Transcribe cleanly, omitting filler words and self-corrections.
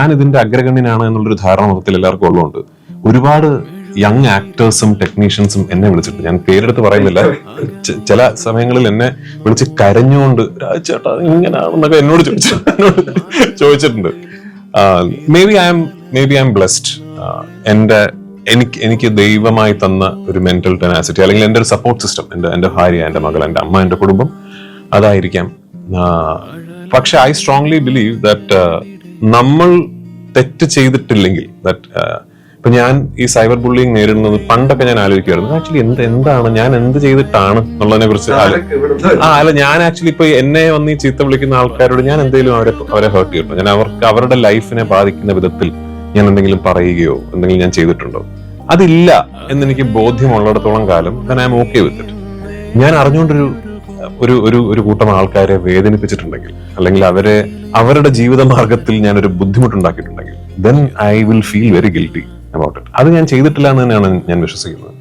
ഞാൻ ഇതിന്റെ അഗ്രഗണ്യനാണ് എന്നുള്ളൊരു ധാരണ മൊത്തത്തിൽ എല്ലാവർക്കും ഉള്ളതുകൊണ്ട് ഒരുപാട് യങ് ആക്ടേഴ്സും ടെക്നീഷ്യൻസും എന്നെ വിളിച്ചിട്ടുണ്ട്. ഞാൻ പേരെടുത്ത് പറയുന്നില്ല, ചില സമയങ്ങളിൽ എന്നെ വിളിച്ച് കരഞ്ഞുകൊണ്ട് രാജേട്ടാ ഇങ്ങനെയാണെന്നൊക്കെ എന്നോട് ചോദിച്ചിട്ടുണ്ട്. May be I M blessed. എനിക്ക് ദൈവമായി തന്ന ഒരു മെന്റൽ ടെനാസിറ്റി, അല്ലെങ്കിൽ എന്റെ ഒരു സപ്പോർട്ട് സിസ്റ്റം, എന്റെ ഭാര്യ, എന്റെ മകൾ, എന്റെ അമ്മ, എന്റെ കുടുംബം, അതായിരിക്കാം. പക്ഷെ ഐ സ്ട്രോങ്ലി ബിലീവ് ദാറ്റ് നമ്മൾ തെറ്റ് ചെയ്തിട്ടില്ലെങ്കിൽ, ഇപ്പൊ ഞാൻ ഈ സൈബർ ബുള്ളിങ് നേരിടുന്നത് പണ്ടൊക്കെ ഞാൻ ആലോചിക്കുമായിരുന്നു, ആക്ച്വലി എന്താണ് ഞാൻ എന്ത് ചെയ്തിട്ടാണ് എന്നുള്ളതിനെ കുറിച്ച്. അല്ല, ഞാൻ ആക്ച്വലി ഇപ്പൊ എന്നെ വന്ന് ഈ ചീത്ത വിളിക്കുന്ന ആൾക്കാരോട് ഞാൻ എന്തെങ്കിലും അവരെ ഹേർട്ട് ചെയ്തിട്ടുണ്ടോ, ഞാൻ അവരുടെ ലൈഫിനെ ബാധിക്കുന്ന വിധത്തിൽ ഞാൻ എന്തെങ്കിലും പറയുകയോ എന്തെങ്കിലും ഞാൻ ചെയ്തിട്ടുണ്ടോ? അതില്ല എന്നെനിക്ക് ബോധ്യമുള്ളിടത്തോളം കാലം I am okay with it. ഞാൻ അറിഞ്ഞുകൊണ്ടൊരു ഒരു കൂട്ടം ആൾക്കാരെ വേദനിപ്പിച്ചിട്ടുണ്ടെങ്കിൽ, അല്ലെങ്കിൽ അവരുടെ ജീവിത മാർഗത്തിൽ ഞാൻ ഒരു ബുദ്ധിമുട്ടുണ്ടാക്കിയിട്ടുണ്ടെങ്കിൽ, then I will feel very guilty about it. അത് ഞാൻ ചെയ്തിട്ടില്ല എന്ന് തന്നെയാണ് ഞാൻ വിശ്വസിക്കുന്നത്.